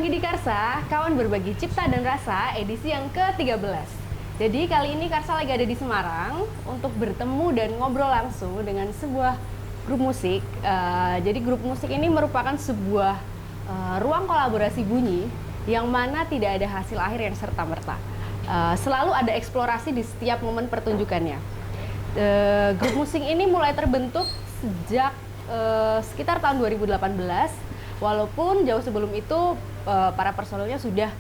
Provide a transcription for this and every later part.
lagi di Karsa, kawan berbagi cipta dan rasa edisi yang ke-13. Jadi kali ini Karsa lagi ada di Semarang untuk bertemu dan ngobrol langsung dengan sebuah grup musik. Jadi grup musik ini merupakan sebuah ruang kolaborasi bunyi yang mana tidak ada hasil akhir yang serta-merta. Selalu ada eksplorasi di setiap momen pertunjukannya. Grup musik ini mulai terbentuk sejak sekitar tahun 2018. Walaupun jauh sebelum itu para personelnya sudah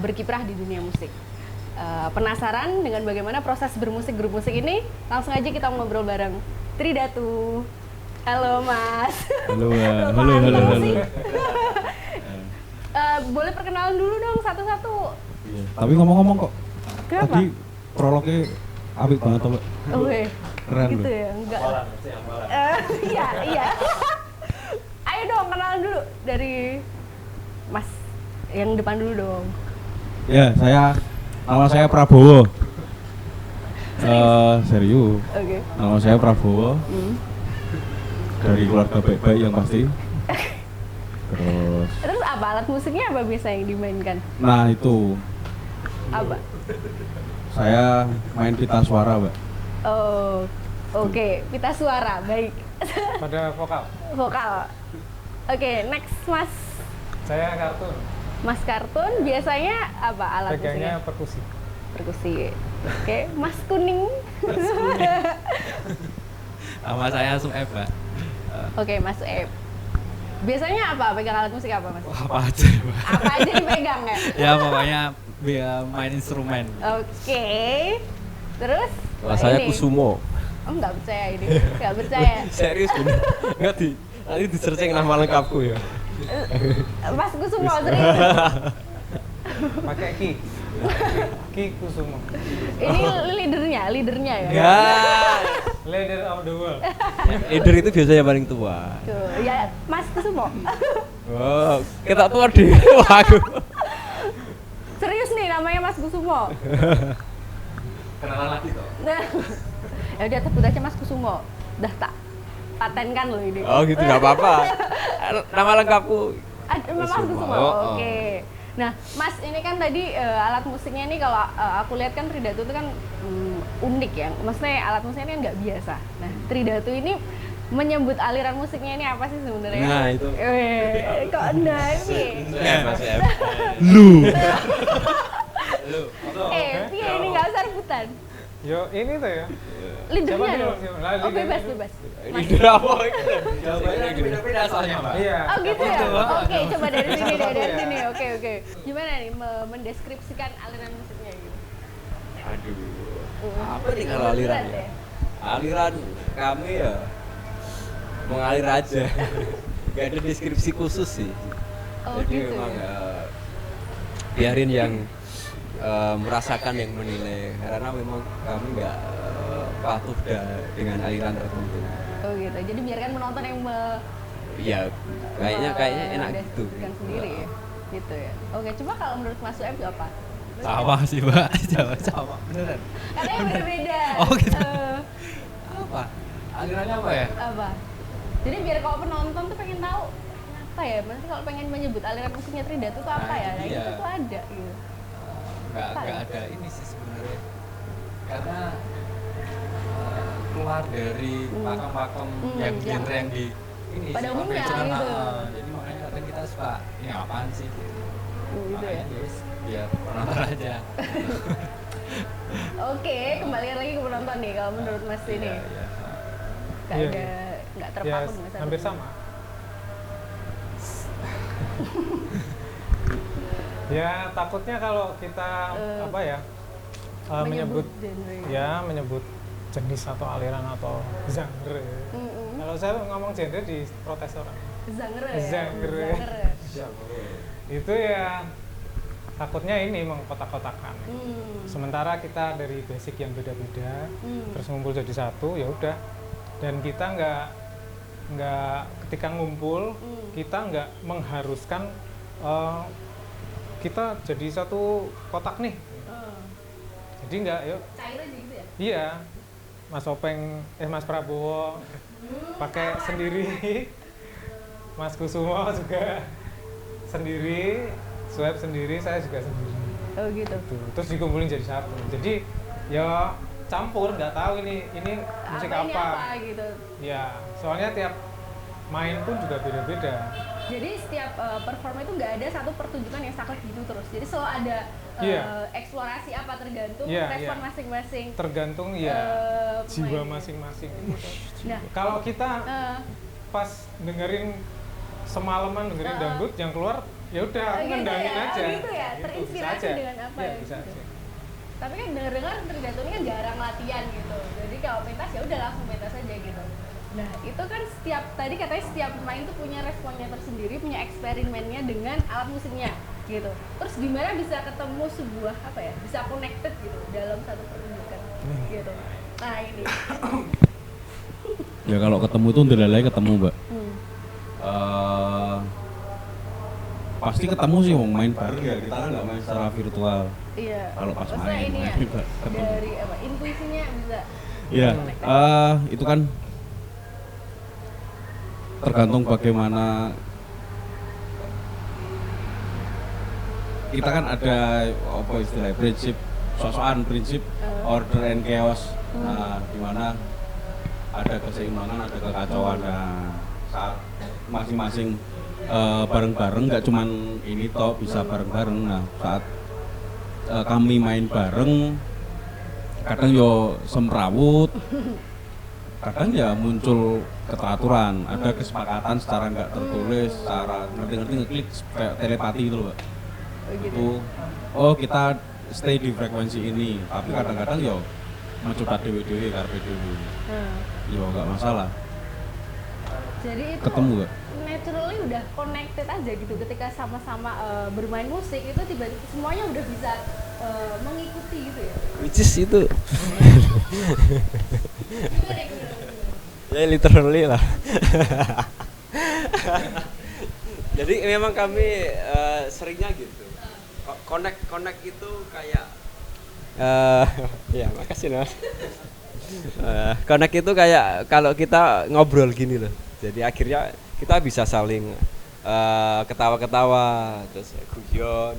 berkiprah di dunia musik. Penasaran dengan bagaimana proses bermusik grup musik ini? Langsung aja kita ngobrol bareng Tridatu. Halo Mas. Halo. Boleh perkenalan dulu dong satu-satu. Iya. Tapi ngomong-ngomong kok. Kenapa? Tadi prolognya apik banget Mbak. Keren gitu ya? Enggak. Iya. Ayo dong kenalan dulu dari Mas yang depan dulu dong. Ya, nama saya Prabowo. Serius. Oke. Nama saya Prabowo. Dari keluarga baik-baik yang pasti. Terus apa alat musiknya apa biasa yang dimainkan? Nah itu. Apa? Saya main pita suara, Mbak. Oh, oke. Pita suara, baik. Pada Vokal. Oke, next Mas. Saya kartun. Mas kartun biasanya apa alat Pegangnya musiknya? perkusi. Perkusi. Oke, Mas kuning. Nama saya Sueb, Mbak. Oke, Mas Ep. Biasanya apa? Pegang alat musik apa, Mas? Apa aja, Mbak. Apa aja dipegang ya? Ya pokoknya main instrumen. Oke. Terus? Wah, saya ini. Kusumo. Oh, nggak percaya ini. Nggak percaya. Serius bener. Enggak nanti di-searching nama lengkapku ya. Mas Kusumo serius. Pakai Ki Kusumo. Ini leadernya ya? Enggak. Leader of the world. Leader itu biasanya paling tua. Tuh, ya Mas Kusumo. Oh, kita tua deh. Waduh. Serius nih namanya Mas Kusumo. Kenalan lagi toh. Ya udah sebut aja Mas Kusumo. Udah tak patenkan loh ini. Oh gitu, nggak apa-apa. Nama lengkapku Mas Kusumo. Oh. Oke. Nah, Mas ini kan tadi alat musiknya ini kalau aku lihat kan Tridatu itu kan unik ya. Maksudnya alat musiknya kan nggak biasa. Nah, Tridatu ini menyebut aliran musiknya ini apa sih sebenarnya? Nah, itu. Kok ini? Mas F. Lu. Iya ini nggak usah rebutan. Yo ini tuh ya. Leadernya Siapa dong. dulu? Lah, Oh leader bebas. Leader apa? Jawabannya beda-beda soalnya, Mbak. Iya. Oh gitu ya? Oke, coba dari sini deh, dari sini. Oke. Gimana nih mendeskripsikan aliran musiknya gitu? Aduh. Apa nih kalau aliran Berat ya? Aliran kami ya mengalir aja. Gak ada deskripsi khusus sih. Oh Jadi gitu memang ya? biarin yang merasakan yang menilai, karena memang kami nggak patuh dengan aliran tertentu. Oh gitu, jadi biarkan penonton yang Ya kayaknya enak gitu. mendeskripsikan sendiri ya? Gitu ya? Oke, coba kalau menurut Mas Sueb apa? Sama sih, Mbak. Sama. Beneran. Katanya berbeda. Oh, gitu. Eh, Apa? Alirannya apa ya? apa? Jadi biar kalau penonton tuh pengen tahu apa ya? Maksudnya kalau pengen menyebut aliran musiknya Tridatu tuh apa Nah, ya? Nah, iya. itu tuh ada gitu. Nggak ada ini sih sebenarnya. Karena keluar dari pakem-pakem yang yang genre yang di ini pada sih, umumnya konvensional. gitu. Jadi makanya kadang kita suka ini apaan sih gitu. Gitu ya. Makanya terus biar penonton aja. Oke, kembalikan lagi ke penonton nih kalau menurut Mas ini. Iya. Nggak Iya. ada, nggak Ya, terpaku dengan satu hampir benda. sama. Ya takutnya kalau kita apa ya menyebut genre. menyebut jenis atau aliran atau genre. Kalau saya ngomong genre di protes orang. Genre ya? Genre. Itu ya takutnya ini mengkotak-kotakan. Sementara kita dari basic yang beda-beda terus ngumpul jadi satu, ya udah. Dan kita nggak ketika ngumpul kita nggak mengharuskan kita jadi satu kotak nih. Jadi nggak, yuk. Cair aja gitu ya? Iya, Mas Prabowo pakai sendiri, Mas Kusumo juga sendiri, Swipe sendiri, saya juga sendiri. Oh gitu. Tuh, terus dikumpulin jadi satu. Jadi ya campur, nggak tahu ini musik Ini apa. gitu. Ya, soalnya tiap main pun juga beda-beda. Jadi setiap performa itu nggak ada satu pertunjukan yang saklek gitu terus. Jadi selalu ada eksplorasi apa tergantung respon masing-masing. Tergantung jiwa masing-masing. Gitu. Nah, kalau kita pas dengerin semalaman dengerin dangdut yang keluar ya udah aku ngendangin aja. Gitu ya, terinspirasi dengan apa ya? Bisa aja. Tapi kan dengar-dengar tergantungnya kan jarang latihan gitu. Jadi kalau pentas ya udah langsung pentas aja gitu. Nah, itu kan tadi katanya setiap pemain tuh punya responnya tersendiri, punya eksperimennya dengan alat musiknya gitu. Terus gimana bisa ketemu sebuah bisa connected gitu dalam satu pertunjukan gitu. Nah, ini. Ya kalau ketemu itu ndelalai ketemu, Mbak. Pasti ketemu sih main bareng ya, kita kan nggak main secara virtual. Iya. Kalau pas Maksudnya main, ini ya, ketemu. dari intuisinya bisa. Iya, itu kan tergantung bagaimana kita kan ada apa istilahnya prinsip sosokan prinsip order and chaos. Nah, di mana ada keseimbangan, ada kekacauan. Nah, saat masing-masing bareng-bareng, nggak cuman ini toh bisa bareng-bareng. Nah, saat kami main bareng, kadang yo semrawut, kadang ya muncul keteraturan, ada kesepakatan secara nggak tertulis, secara ngerti-ngerti ngeklik kayak telepati gitu loh, Pak. Itu, oh kita stay di frekuensi ini, tapi kadang-kadang yo mencoba dewe-dewe, karpe dewe, yo nggak masalah. Jadi itu Ketemu gak? naturally udah connected aja gitu ketika sama-sama bermain musik itu tiba-tiba semuanya udah bisa mengikuti gitu ya. Which is itu. Ya literally lah. Jadi memang kami seringnya gitu. Connect itu kayak ya makasih Mas. Connect itu kayak kalau kita ngobrol gini loh. Jadi akhirnya kita bisa saling ketawa-ketawa terus guyon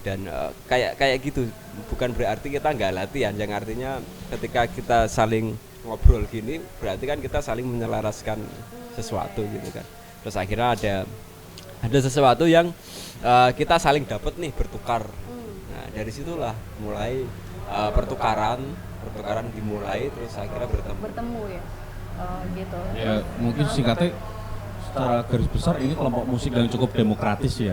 dan kayak gitu. Bukan berarti kita nggak latihan, yang artinya ketika kita saling ngobrol gini berarti kan kita saling menyelaraskan sesuatu gitu kan. Terus akhirnya ada sesuatu yang kita saling dapat nih, bertukar. Nah, dari situlah mulai pertukaran dimulai, terus akhirnya bertemu ya. Oh, gitu. Ya mungkin singkatnya secara garis besar ini kelompok musik yang cukup demokratis ya.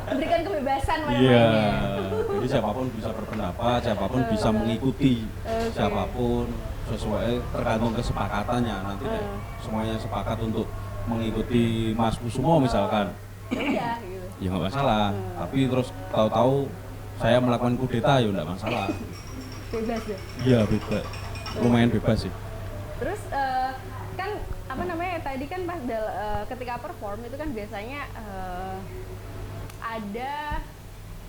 Memberikan kebebasan pada Iya. mainnya. Jadi siapapun bisa berpendapat, siapapun bisa mengikuti, siapapun sesuai tergantung kesepakatannya. Nanti deh semuanya sepakat untuk mengikuti Mas Kusumo misalkan. Ya udah gitu. Ya nggak masalah. Tapi terus tahu-tahu saya melakukan kudeta ya nggak masalah. Bebas ya. Iya bebas. Lumayan bebas sih. Terus kan tadi kan pas ketika perform itu kan biasanya ada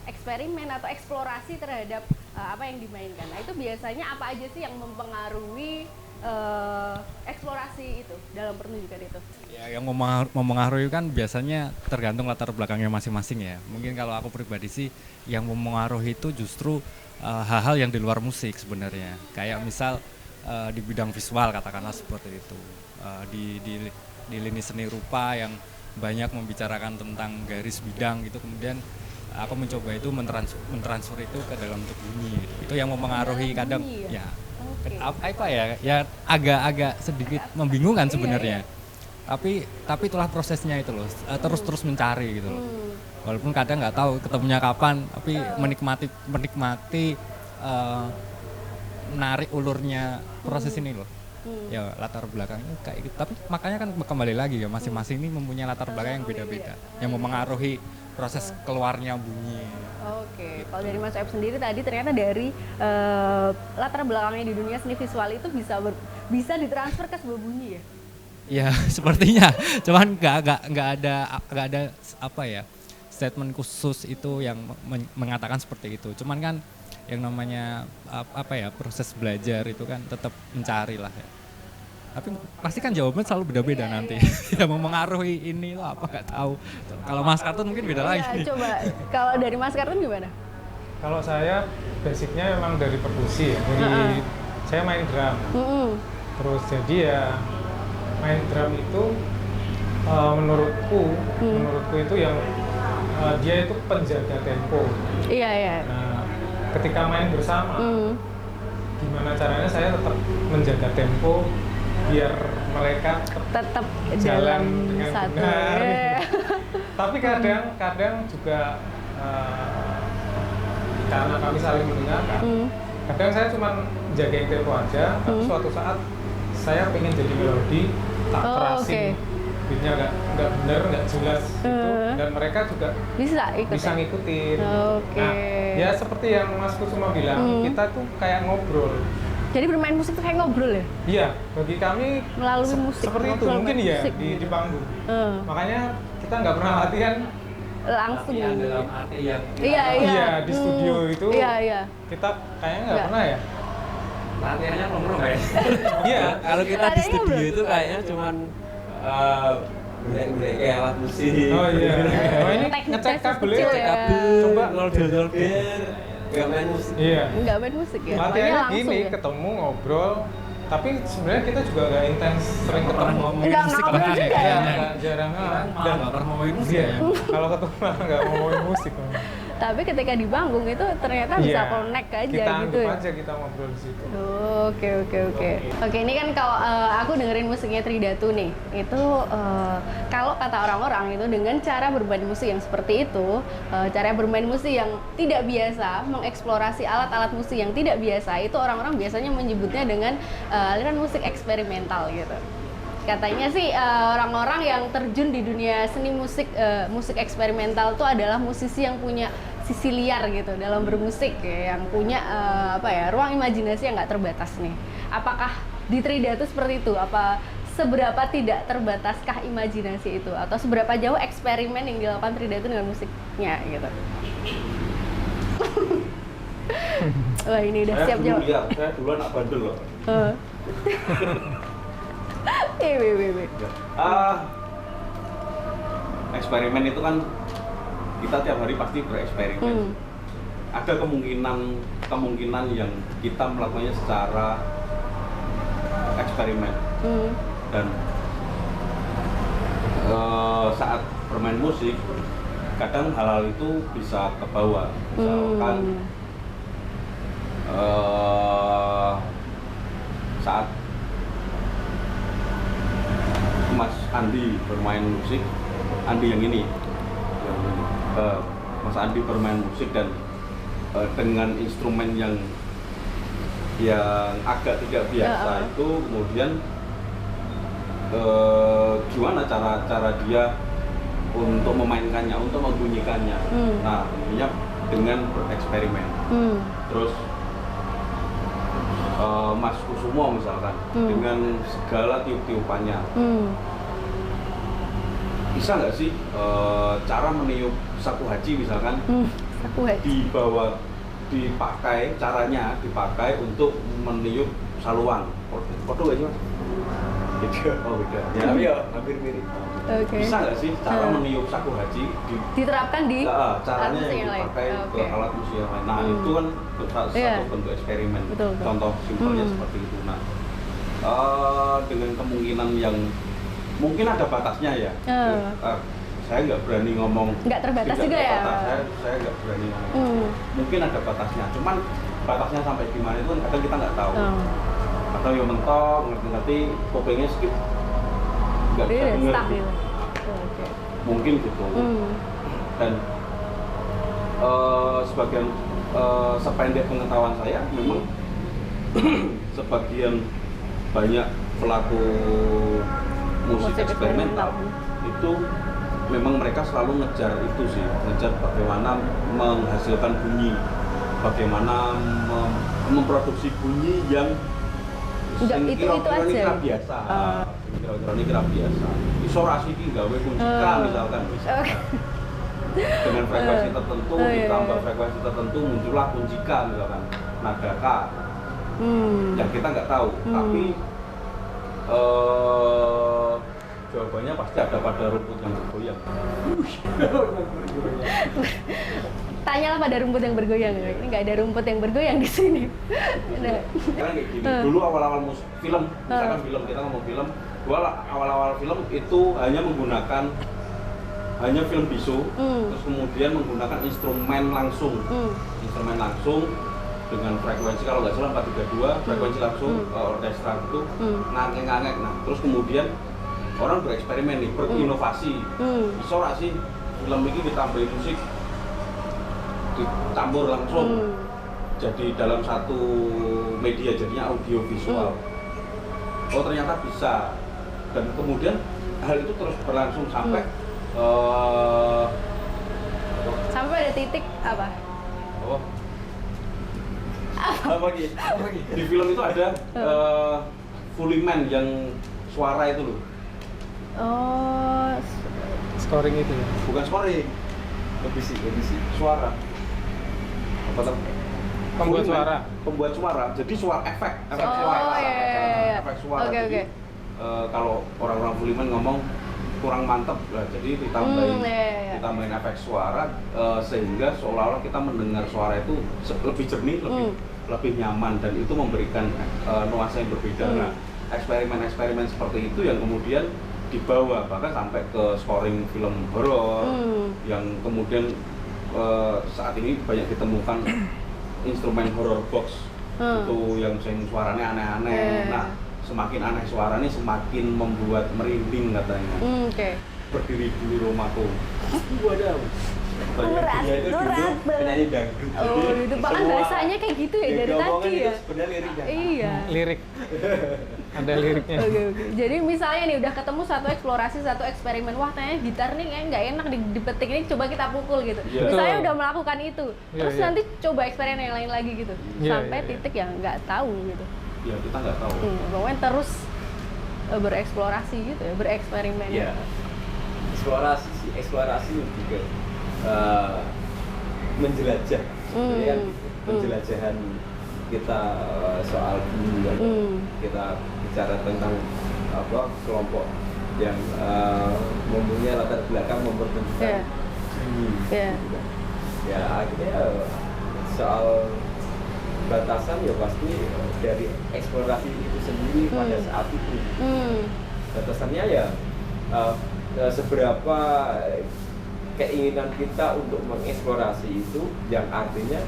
eksperimen atau eksplorasi terhadap apa yang dimainkan. Nah itu biasanya apa aja sih yang mempengaruhi eksplorasi itu dalam pertunjukan itu? Ya, yang mempengaruhi kan biasanya tergantung latar belakangnya masing-masing ya. Mungkin kalau aku pribadi sih yang mempengaruhi itu justru hal-hal yang di luar musik sebenarnya. Kayak misal di bidang visual katakanlah seperti itu. Di lini seni rupa yang banyak membicarakan tentang garis bidang gitu, kemudian aku mencoba itu mentransfer itu ke dalam bentuk bunyi gitu. Itu yang mempengaruhi kadang ya. Apa ya agak sedikit membingungkan sebenarnya. Tapi itulah prosesnya itu loh, terus mencari gitu loh. Walaupun kadang nggak tahu ketemunya kapan, tapi menikmati menarik ulurnya proses ini loh. Ya latar belakangnya kayak gitu. Tapi makanya kan kembali lagi ya, masing-masing ini mempunyai latar belakang yang beda-beda yang mempengaruhi proses keluarnya bunyi. Oke, kalau dari Mas Oep sendiri tadi ternyata dari latar belakangnya di dunia seni visual itu bisa ditransfer ke sebuah bunyi ya? Ya sepertinya, cuman nggak ada apa ya statement khusus itu yang mengatakan seperti itu. Cuman kan yang namanya apa ya proses belajar itu kan tetap mencari lah ya. Tapi pasti kan jawabannya selalu beda-beda nanti. Ya mempengaruhi ini lo apa nggak tahu. Kalau Mas Kartun mungkin beda lagi. Ya, coba kalau dari Mas Kartun gimana? Kalau saya basicnya memang dari perkusi ya, dari saya main drum. Terus jadi ya main drum itu menurutku itu yang dia itu penjaga tempo. Iya, iya. Nah, ketika main bersama, gimana caranya saya tetap menjaga tempo biar mereka Tetap jalan dalam dengan satu. benar. Iya. Tapi kadang juga karena kami saling mendengarkan, kadang saya cuma jagain tempo aja, tapi suatu saat saya pengen jadi melodi, tak kerasin, beatnya nggak bener, nggak jelas gitu, dan mereka juga Bisa ikut. bisa ngikutin. Oke. Nah, ya seperti yang Mas Kusuma bilang, kita tuh kayak ngobrol. Jadi bermain musik tuh kayak ngobrol ya? Iya, bagi kami Melalui musik. seperti itu ngobrol mungkin melalui ya musik. di panggung. Eh, Makanya kita nggak pernah latihan. langsung. dalam arti yang Iya, iya. Iya, di studio itu. Iya, iya. Kita kayaknya nggak Nggak. pernah ya. latihannya nongkrong ya. Iya. Kalau kita di Adanya studio belum. itu kayaknya cuman golek-golek kayak alat musik. Oh iya. Oh ini Teknik ngecek tes kabel kecil ya. ya. Kabel, Coba nolder-nolder, nggak main musik. Iya. Nggak main musik ya? Latihannya Pokoknya langsung gini, ya? ketemu ngobrol. Tapi sebenarnya kita juga nggak intens sering Pernah ketemu. ngomongin Nggak musik ngomong bahkan juga ya. ya? Iya, kayaknya. jarang. Malah nggak pernah ngomongin musik Iya. ya. Kalau ketemu malah nggak ngomongin musik. Tapi ketika di panggung itu ternyata bisa Iya. connect aja Kita gitu anggap ya? aja kita ngobrol di situ. Oke, oke, oke. Oke, ini kan kalau aku dengerin musiknya Tridatu nih, itu kalau kata orang-orang itu dengan cara bermain musik yang seperti itu, cara bermain musik yang tidak biasa, mengeksplorasi alat-alat musik yang tidak biasa, itu orang-orang biasanya menyebutnya dengan aliran musik eksperimental gitu. Katanya sih orang-orang yang terjun di dunia seni musik musik eksperimental itu adalah musisi yang punya sisi liar gitu dalam bermusik ya, yang punya ruang imajinasi yang nggak terbatas nih. Apakah di Tridatu seperti itu? Apa seberapa tidak terbataskah imajinasi itu? Atau seberapa jauh eksperimen yang dilakukan Tridatu dengan musiknya gitu? Wah ini udah siap jawab. Saya duluan nak bandel loh. Eksperimen itu kan kita tiap hari pasti bereksperimen. Ada kemungkinan yang kita melakukannya secara eksperimen dan saat bermain musik kadang hal-hal itu bisa kebawa. Misalkan saat Mas Andi bermain musik, Andi yang ini, Mas Andi bermain musik dan dengan instrumen yang agak tidak biasa itu kemudian gimana cara dia untuk memainkannya, untuk membunyikannya. Nah, tentunya dengan bereksperimen. Terus Mas Kusumo misalkan dengan segala tiup-tiupannya. Bisa nggak sih cara meniup saku haji misalkan caranya dipakai untuk meniup saluang. Foto nggak sih Mas? Beda. Oh beda. Ya tapi ya hampir mirip. Okay. Bisa nggak sih cara meniup saku haji diterapkan di caranya alat musik yang dipakai ke alat musik yang lain. Nah itu kan satu bentuk eksperimen. Betul. Contoh simpelnya seperti itu. Nah dengan kemungkinan yang mungkin ada batasnya ya. Saya nggak berani ngomong. Nggak terbatas juga ya. Saya nggak berani ngomong. Mungkin ada batasnya. Cuman batasnya sampai di mana itu kan kadang kita nggak tahu. Atau yang mentok, ngerti-ngerti, kopengnya skip. Nggak bisa dengar. Gitu. Mungkin gitu. Dan sebagian sependek pengetahuan saya memang sebagian banyak pelaku musik eksperimental itu memang mereka selalu ngejar itu sih, ngejar bagaimana menghasilkan bunyi, bagaimana memproduksi bunyi yang kira-kira biasa, kira-kira biasa. Isolasi ini gawe kunjika misalkan bisa. Dengan frekuensi tertentu ditambah frekuensi tertentu muncullah kunjika misalkan nada K. Yang kita nggak tahu, tapi Jawabannya pasti ada pada rumput yang bergoyang. Tanyalah pada rumput yang bergoyang. Ini nggak ada rumput yang bergoyang di sini. Nah. Karena kayak gini, dulu awal-awal film, misalkan film, kita ngomong film, awal-awal film itu hanya menggunakan film bisu, terus kemudian menggunakan instrumen langsung, dengan frekuensi kalau nggak salah 432, frekuensi langsung orkestra itu ngangek-ngangek. Nah, terus kemudian orang bereksperimen nih, berinovasi. Bisa nggak sih film ini ditambahin musik, dicampur langsung, jadi dalam satu media, jadinya audio visual. Oh ternyata bisa, dan kemudian hal itu terus berlangsung sampai sampai ada titik apa? Oh. Apa lagi? Di film itu ada Fully Man yang suara itu loh. Oh, Scoring itu ya. Bukan scoring, lebih suara. Apa tuh? Pembuat Fully Man, suara. Pembuat suara. Jadi suara efek oh suara. iya. Efek suara. Oke, Jadi, oke. kalau orang-orang Fully Man ngomong kurang mantep lah, jadi ditambahin Iya. ditambahin efek suara sehingga seolah-olah kita mendengar suara itu lebih jernih, lebih nyaman, dan itu memberikan nuansa yang berbeda. Nah, eksperimen-eksperimen seperti itu yang kemudian dibawa bahkan sampai ke scoring film horor yang kemudian saat ini banyak ditemukan instrumen horror box itu yang suaranya aneh-aneh. Nah, semakin aneh suaranya semakin membuat merinding katanya. Oke. Berdiri dulu rumahku. Waduh. Berat. Penyanyi dangdut. Oh, itu bahkan bahasanya kayak gitu ya dari tadi ya. Sebenarnya lirik Iya. Lirik. Ada liriknya. Oke. Jadi misalnya nih udah ketemu satu eksplorasi, satu eksperimen, wah ternyata gitar nih kayak nggak enak dipetik, ini coba kita pukul gitu. Yeah. Misalnya udah melakukan itu, terus Yeah. nanti coba eksperimen yang lain lagi gitu, Yeah, sampai yeah. titik yang nggak tahu gitu. Ya kita nggak tahu. Pokoknya terus bereksplorasi gitu ya, bereksperimen. Ya, eksplorasi lebih ke menjelajah. Sebenarnya kan penjelajahan kita soal bumi kan. Kita bicara tentang kelompok yang mempunyai latar belakang mempertemukan bumi. Gitu. Ya akhirnya soal batasan ya pasti dari eksplorasi itu sendiri pada saat itu. Batasannya ya seberapa keinginan kita untuk mengeksplorasi itu, yang artinya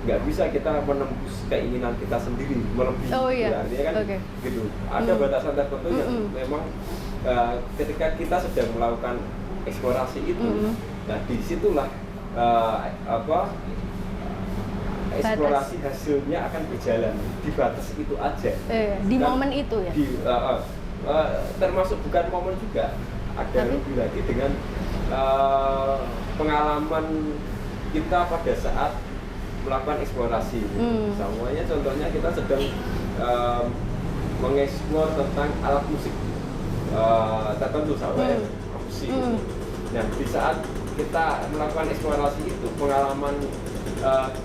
nggak bisa kita menembus keinginan kita sendiri melebihi. Oh iya. Artinya kan gitu. Ada batasan tertentu yang memang ketika kita sedang melakukan eksplorasi itu, nah disitulah eksplorasi hasilnya akan berjalan di batas itu aja. Di momen itu ya. Termasuk bukan momen juga. Ada lebih lagi dengan pengalaman kita pada saat melakukan eksplorasi. Semuanya contohnya kita sedang mengeksplor tentang alat musik tertentu sama musik. Nah di saat kita melakukan eksplorasi itu, pengalaman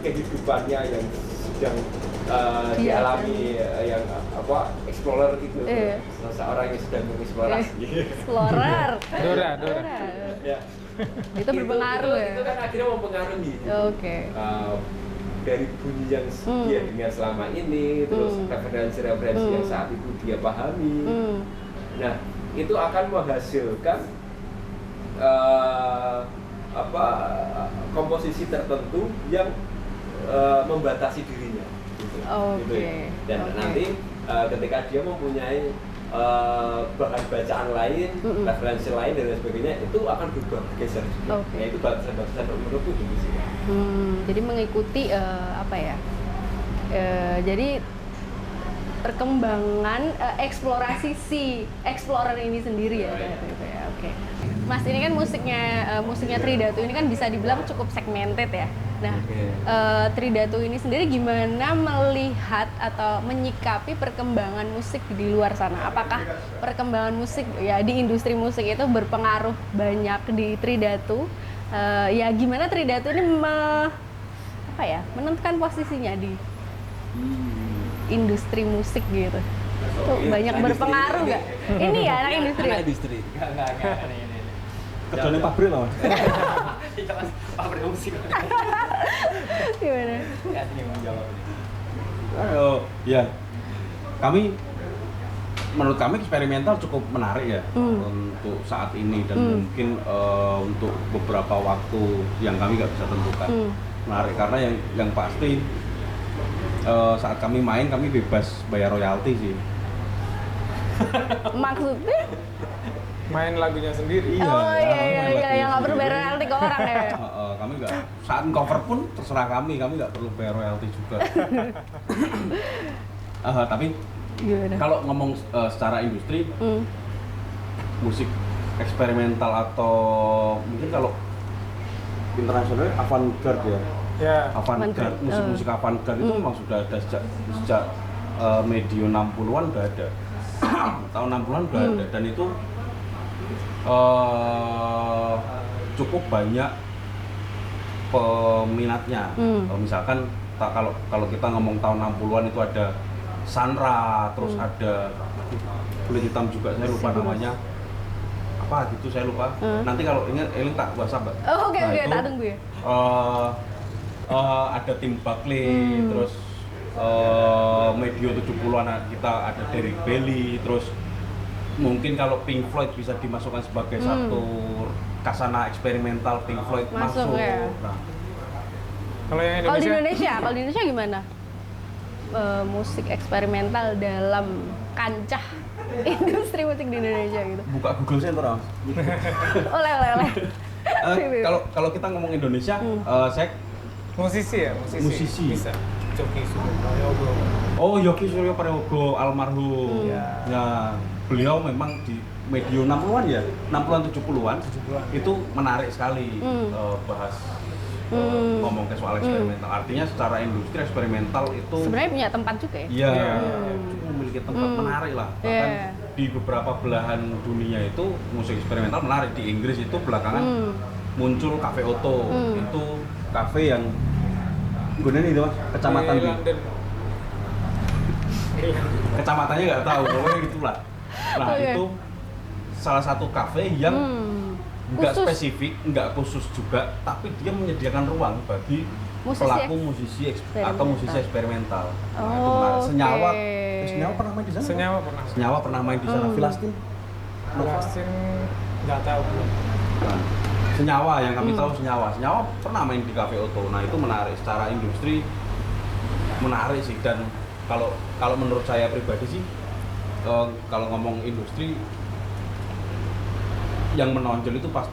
kehidupannya yang sedang dialami yang explorer itu, seseorang yang sedang mengeksplorasi. Explorer. Dora. Ya. Itu berpengaruh ya. Itu kan akhirnya mempengaruhi. Oke. Dari bunyi yang dia dengar selama ini, terus referensi-referensi yang saat itu dia pahami. Nah, itu akan menghasilkan komposisi tertentu yang membatasi dirinya. Gitu. Gitu ya. Dan nanti ketika dia mempunyai bahan bacaan lain, referensi lain dan lain sebagainya, itu akan berubah, bergeser. Ya itu batasan-batasan menurutku gitu sih. Jadi mengikuti jadi perkembangan eksplorasi si explorer ini sendiri ya. Oke. Mas, ini kan musiknya Tridatu ini kan bisa dibilang cukup segmented ya. Nah, Tridatu ini sendiri gimana melihat atau menyikapi perkembangan musik di luar sana? Apakah perkembangan musik ya di industri musik itu berpengaruh banyak di Tridatu? Ya gimana Tridatu ini menentukan posisinya di industri musik gitu? Tuh, banyak berpengaruh nggak? Ini ya anak industri. Anak industri. Enggak ini. Kecuali pabrik lah mas. Iya mas, pabrik musik. Gimana? Ya, ini menjawab. Ya, menurut kami eksperimental cukup menarik ya untuk saat ini dan mungkin untuk beberapa waktu yang kami nggak bisa tentukan. Menarik karena yang pasti saat kami main kami bebas bayar royalti sih. Maksudnya? Main lagunya sendiri. Oh iya, yang nggak perlu bayar royalti ke orang ya. Kami nggak saat cover pun terserah kami nggak perlu bayar royalti juga. Tapi Gimana? kalau ngomong secara industri, musik eksperimental atau mungkin kalau internasional avant-garde ya. Ya. Avant-garde, musik-musik avant-garde itu memang sudah ada sejak medio 60-an udah ada. Tahun 60-an udah ada dan itu cukup banyak peminatnya. Misalkan kalau kita ngomong tahun 60-an itu ada Sanra, terus ada Kulit Hitam juga saya lupa namanya apa gitu saya lupa. Nanti kalau ingat Elin tak WhatsApp Mbak. Oh, oke, itu, tak tunggu ya. ada Tim Buckley, terus medio 70-an kita ada Derek Bailey, terus mungkin kalau Pink Floyd bisa dimasukkan sebagai satu kasana eksperimental, Pink Floyd masuk. Ya. Nah, Kalau yang Kalau di Indonesia, Indonesia gimana? Musik eksperimental dalam kancah industri musik di Indonesia gitu. buka Google Center Mas. Oleh. Kalau kita ngomong Indonesia, saya musisi ya, Musisi. bisa. Coki Sudaryogo. Oh, Yogi Suryo Prayogo almarhum. Ya, beliau memang di medio 60-an ya, 60-an 70-an itu menarik sekali bahas ngomong ke soal eksperimental. Artinya secara industri eksperimental itu Sebenarnya punya tempat juga ya. iya, cukup memiliki tempat menarik lah. Bahkan di beberapa belahan dunia itu musik eksperimental menarik. Di Inggris itu belakangan muncul Cafe Otto. Itu kafe yang gunanya itu Mas, kecamatan Di di London. kecamatannya nggak tahu, pokoknya gitulah. Nah Oke. itu salah satu kafe yang nggak Khusus. spesifik, nggak khusus juga, tapi dia menyediakan ruang bagi Musisi pelaku musisi atau musisi eksperimental. Nah, itu menarik. oke. Senyawa pernah main di sana? Senyawa pernah. Senyawa pernah main di sana. Filastin? Filastin nggak tahu. Nah, Senyawa yang kami tahu Senyawa pernah main di Cafe Otto. Nah itu menarik secara industri, menarik sih. Dan kalau menurut saya pribadi sih, kalau ngomong industri yang menonjol itu pas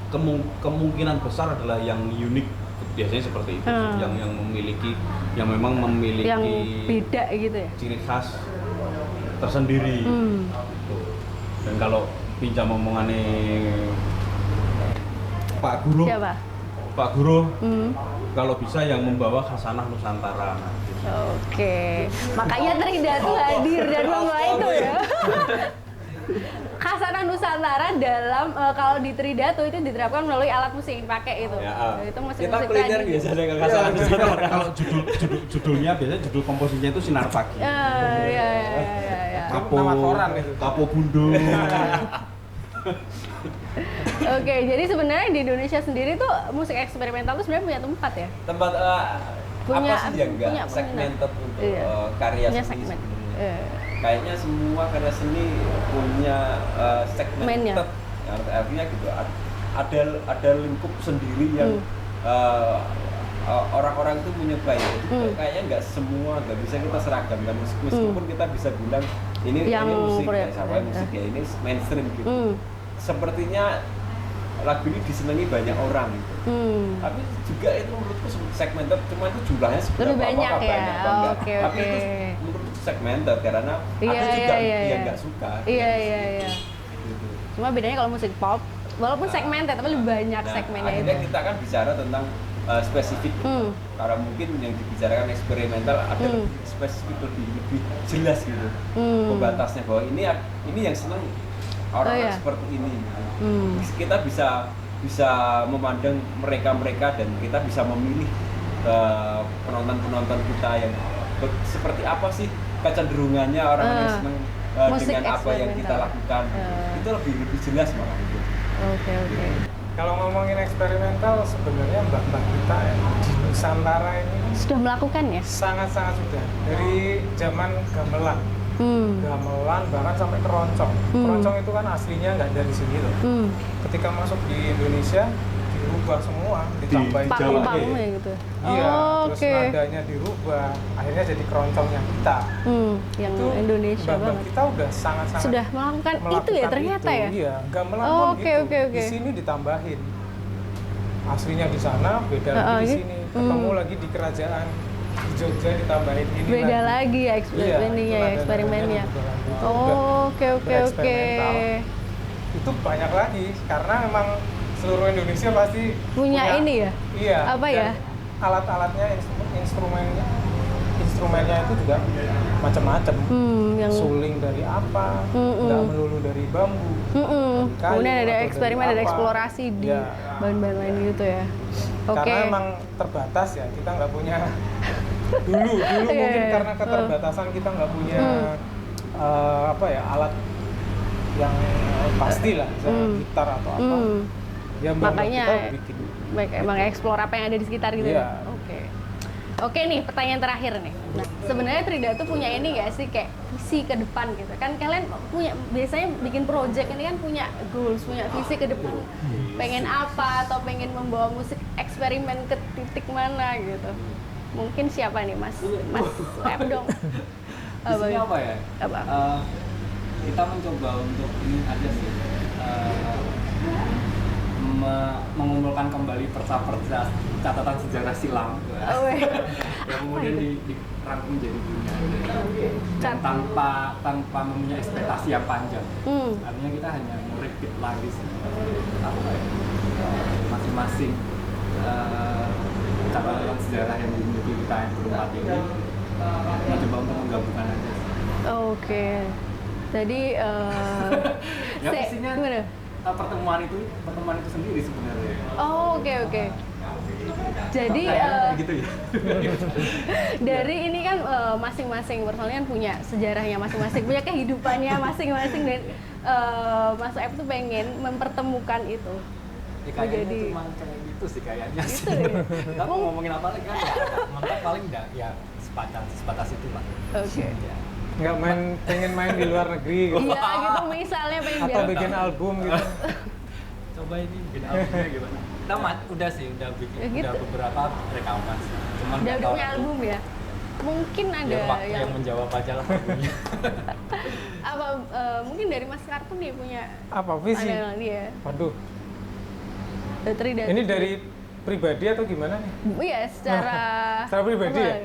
kemungkinan besar adalah yang unik, biasanya seperti itu sih. yang memiliki, yang memang memiliki Yang beda gitu ya. ciri khas tersendiri. Gitu. Dan kalau pinjam omongannya Pak Guru, Siapa? Pak Guru, kalau bisa yang membawa khasanah Nusantara. Oke. Makanya Tridatu hadir dan membawa itu ya. Khasanah Nusantara dalam kalau di Tridatu itu diterapkan melalui alat musik yang dipakai itu. Itu musik Kita musik kuliner tadi. biasanya ke kasaran Nusantara. Kalau judulnya biasanya judul komposisinya itu Sinar Pagi. Ya. Nama koran itu. Kapo Bundo. Oke, jadi sebenarnya di Indonesia sendiri tuh musik eksperimental tuh sebenarnya punya tempat ya. Tempat Punya- apa sih yang punya enggak segmented untuk Iya. karya Punya seni segmen. sebenarnya. Kayaknya semua karya seni punya Mainnya. segmented. Artinya gitu, ada lingkup sendiri yang orang-orang itu menyukai. Kayaknya nggak semua, nggak bisa kita seragamkan. Meskipun kita bisa bilang ini musik, proyek- sama musik ya ini mainstream gitu. Sepertinya lagu ini disenangi banyak orang gitu. Tapi juga itu menurutku segmented, cuma itu jumlahnya seberapa Lebih banyak apakah ya? banyak apa enggak. Oke, Tapi oke. itu menurutku segmented karena Iya, ada juga iya. yang nggak suka. Iya. Gitu. Cuma bedanya kalau musik pop, walaupun segmented tapi lebih banyak Nah, segmennya akhirnya itu. kita kan bicara tentang spesifik. Karena mungkin yang dibicarakan eksperimental ada lebih spesifik, lebih jelas gitu. Pembatasnya bahwa ini yang senang orang Oh, iya. seperti ini. Kita bisa memandang mereka dan kita bisa memilih penonton kita yang seperti apa sih kecenderungannya orang yang senang Musik dengan apa yang kita eksperimental. lakukan itu lebih jelas malah itu. Oke. Kalau ngomongin eksperimental, sebenarnya mbah-mbah kita ya, di Nusantara ini Sudah melakukan ya? sangat-sangat sudah. Dari zaman gamelan, gamelan bahkan sampai keroncong. Keroncong itu kan aslinya nggak dari sini loh. Ketika masuk di Indonesia, dirubah semua, ditambahin Pakem-pakemnya gitu. Iya, Oh, terus oke. nadanya dirubah, akhirnya jadi keroncongnya kita. Yang Itu Indonesia mbah-mbah banget. kita udah sangat-sangat Sudah melakukan itu ya ternyata itu. ya? Iya, gamelan Oh, pun oke, gitu. oke. Di sini ditambahin. Aslinya di sana, beda lagi di gitu. sini. Ketemu lagi di kerajaan di Jogja ditambahin ini Beda lagi ya Iya, eksperimennya ya, itu eksperimennya. nada-nadanya berubah lagi. Oh, oke. bereksperimental. Itu banyak lagi karena memang seluruh Indonesia pasti Punya ini ya? Iya. Apa dan ya? Alat-alatnya, instrumennya itu juga macam-macam. Yang Suling dari apa? Nggak melulu dari bambu. kayu kemudian ada atau eksperimen, dari ada apa. eksplorasi di Ya. bahan-bahan lain gitu ya. Oke. Karena emang terbatas ya, kita nggak punya dulu Iya, mungkin iya. karena keterbatasan kita nggak punya apa ya, alat yang pasti lah, misalnya gitar atau apa. Ya mbak Makanya kita bikin. baik, emang eksplor apa yang ada di sekitar gitu Iya. ya. Oke nih, pertanyaan terakhir nih. Nah, sebenarnya Trida tuh punya ini nggak sih kayak visi ke depan gitu? Kan kalian punya biasanya bikin project ini kan punya goals, punya visi ke depan. Pengen apa atau pengen membawa musik eksperimen ke titik mana gitu? Mungkin siapa nih, Mas? Mas Web dong. Isinya apa ya? Apa? Kita mencoba untuk ini aja sih, mengumpulkan kembali perca-perca catatan sejarah silam Oh, weh. yang kemudian dirangkum jadi punya, dan tanpa mempunyai ekspektasi yang panjang. Artinya kita hanya merepeat lagi sih, apa ya, masing-masing catatan sejarah yang dimiliki kita yang berempat ini, mencoba untuk menggabungkan aja. Oke. Tadi Ya visinya gimana? pertemuan itu sendiri sebenarnya. Oh, oke. Jadi Kayaknya gitu ya. dari ini kan masing-masing personil kan punya sejarahnya masing-masing, punya kehidupannya masing-masing, dan Mas Ep tuh pengen mempertemukan itu. Ya, kayaknya Jadi cuma kayak gitu sih kayaknya gitu sih. ya? Kita mau ngomongin apa lagi kan ya, mentok paling enggak ya sebatas itu lah. Oke. Ya. Nggak pengen main di luar negeri gitu. Iya gitu misalnya pengen Atau bikin album gitu. Coba ini bikin albumnya gimana? Kita udah sih, udah bikin Ya gitu. udah beberapa rekaman sih. Cuman udah nggak tahu punya album ya. Mungkin ada biar waktu yang menjawab aja lah albumnya. apa mungkin dari Mas Kartun nih punya Apa visi? pandangan dia. Waduh, Trida. ini dari pribadi atau gimana nih? Iya, secara pribadi ya?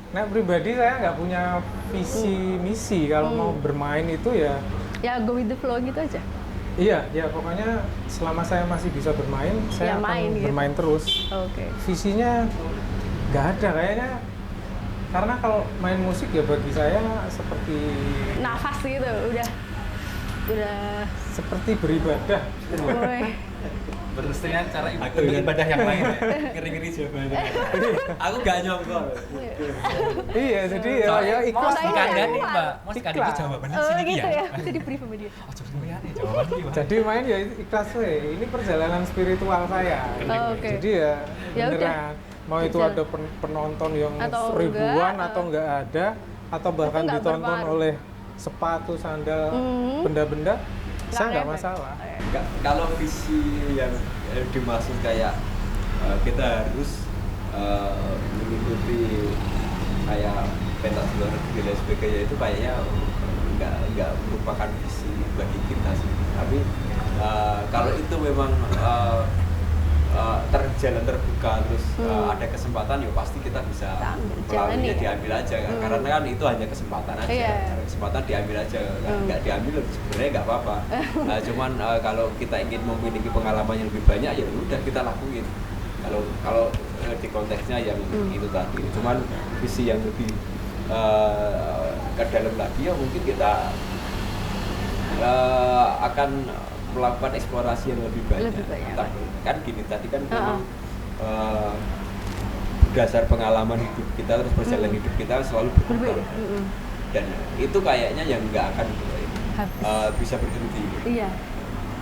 Nah, pribadi saya nggak punya visi misi. Kalau mau bermain itu ya, Ya go with the flow gitu aja. iya, ya pokoknya selama saya masih bisa bermain, saya Ya, akan main gitu. bermain terus. Oke. Visinya nggak ada kayaknya. Karena kalau main musik ya bagi saya seperti Nafas gitu, udah seperti beribadah. Woi. Berusnya cara ibadah yang lain ya. Ngeri-ngeri jawabannya. Aku gak jawab kok. Iya, jadi ya Soalnya ikhlas. mau Saya dikandani keluar. Mbak, mau dikandani Ikhlas. jawabannya Oh sini gitu ya. ya, jadi brief sama dia. Oh coba lihat nih jawabannya gimana. Jadi main ya ikhlas we. Ini perjalanan spiritual saya. Oh, oke. Jadi ya, Ya udah. beneran. Mau itu Jalan. ada penonton yang Atau ribuan enggak, atau enggak ada, atau bahkan enggak ditonton berpengaruh. oleh sepatu, sandal, Hmm. benda-benda, saya nggak ngefek. masalah. Kalau visi yang dimaksud kayak kita harus mengikuti kayak pentas luar negeri dan sebagainya, itu kayaknya nggak merupakan visi bagi kita sih. Tapi kalau itu memang jalan terbuka terus ada kesempatan, ya pasti kita bisa Kita ambil, melaluinya, jalani ya. diambil aja kan. Karena kan itu hanya kesempatan aja. Iya. Karena kesempatan diambil aja, nggak diambil sebenarnya nggak apa-apa. Nah, cuman kalau kita ingin memiliki pengalaman yang lebih banyak, ya udah kita lakuin. Kalau di konteksnya yang itu tadi, cuman visi yang lebih ke dalam lagi, ya mungkin kita akan melakukan eksplorasi yang lebih banyak. Lebih banyak. Kan gini tadi kan memang dasar pengalaman hidup kita, terus perjalanan hidup kita selalu berubah. Berbeda. dan itu kayaknya yang nggak akan Habis. bisa berhenti, Iya.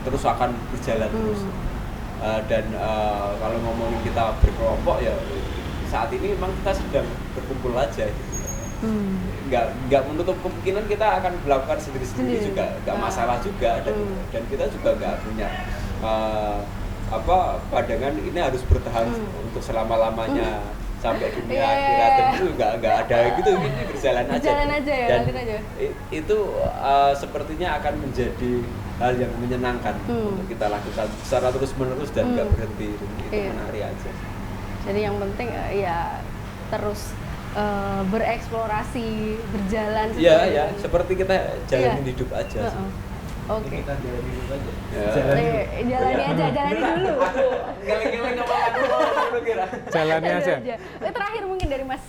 terus akan berjalan terus. Dan kalau ngomongin kita berkelompok ya saat ini memang kita sedang berkumpul aja gitu. Nggak menutup kemungkinan kita akan melakukan sendiri juga, nggak masalah juga, dan kita juga nggak punya pandangan ini harus bertahan untuk selama-lamanya sampai dunia akhirat, itu nggak ada gitu, ini berjalan aja Ya, dan ngalir aja. itu sepertinya akan menjadi hal yang menyenangkan untuk kita lakukan secara terus menerus dan nggak berhenti, itu menarik aja. Jadi yang penting ya terus bereksplorasi, berjalan. Iya, seperti kita jalanin hidup aja. Oke. Kita jalan hidup aja. Jalani aja, jalani dulu. Geleng-geleng apa kira? Jalani aja. Terakhir mungkin dari Mas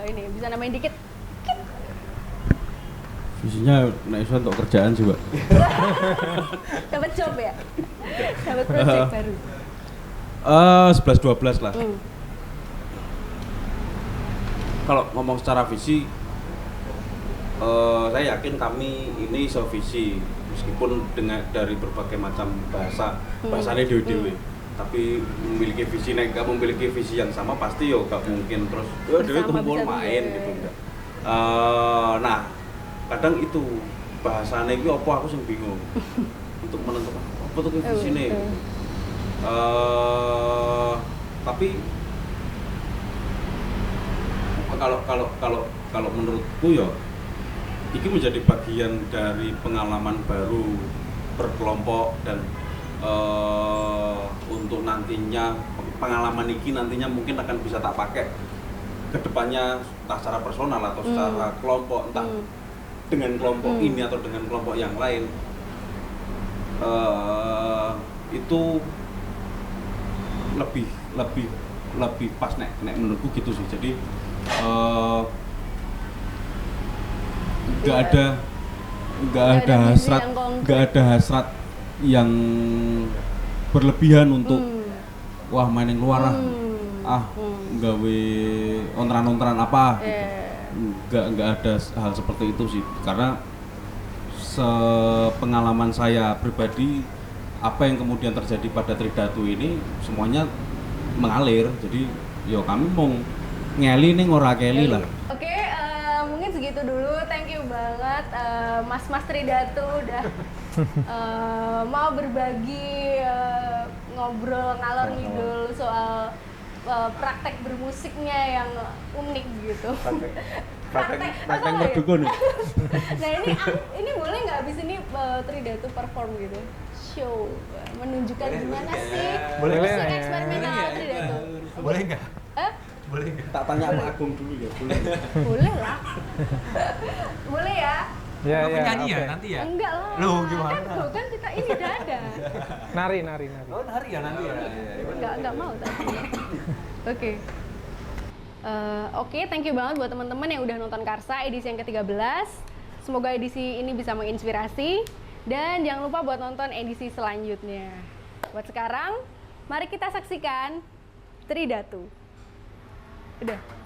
ini bisa namain dikit. Visinya iso untuk kerjaan sih, Pak. Dapat job ya? Dapat project baru. 11-12 lah. Kalau ngomong secara visi, saya yakin kami ini sevisi meskipun dari berbagai macam bahasanya dewe-dewe, tapi memiliki visi, nggak memiliki visi yang sama pasti yo gak mungkin terus dewe kumpul main gitu enggak. Nah kadang itu bahasanya itu apa aku sing bingung untuk menentukan apa tuh visi ini. Tapi kalau menurutku ya ini menjadi bagian dari pengalaman baru berkelompok dan untuk nantinya pengalaman ini nantinya mungkin akan bisa tak pakai kedepannya entah secara personal atau secara kelompok, entah dengan kelompok ini atau dengan kelompok yang lain. Itu lebih pas nek menurutku gitu sih. Jadi nggak ada hasrat yang berlebihan untuk wah main yang luar gawe ontran-ontran apa gitu. Nggak ada hal seperti itu sih, karena sepengalaman saya pribadi apa yang kemudian terjadi pada Tridatu ini semuanya mengalir. Jadi yo kami mau ngeli nih ora keli lah. Oke, mungkin segitu dulu. Thank you banget Mas Tridatu udah mau berbagi ngobrol ngalor ngidul soal praktek bermusiknya yang unik gitu. Praktek berdukun. Nah ini boleh nggak abis ini Tridatu perform gitu? Show menunjukkan gimana sih Boleh musik nggak ya? eksperimental Tridatu? Boleh nggak? Boleh tak tanya sama Agung dulu ya, boleh. Boleh lah. Boleh ya? Ya, Nyanyi oke. ya nanti ya? Enggak lah. Loh, gimana? Kan kita ini udah ada. Nari. Oh, hari ya nanti ya. Enggak mau tadi. Oke. Oke, thank you banget buat teman-teman yang udah nonton Karsa edisi yang ke-13. Semoga edisi ini bisa menginspirasi dan jangan lupa buat nonton edisi selanjutnya. Buat sekarang, mari kita saksikan Tridatu. Udah.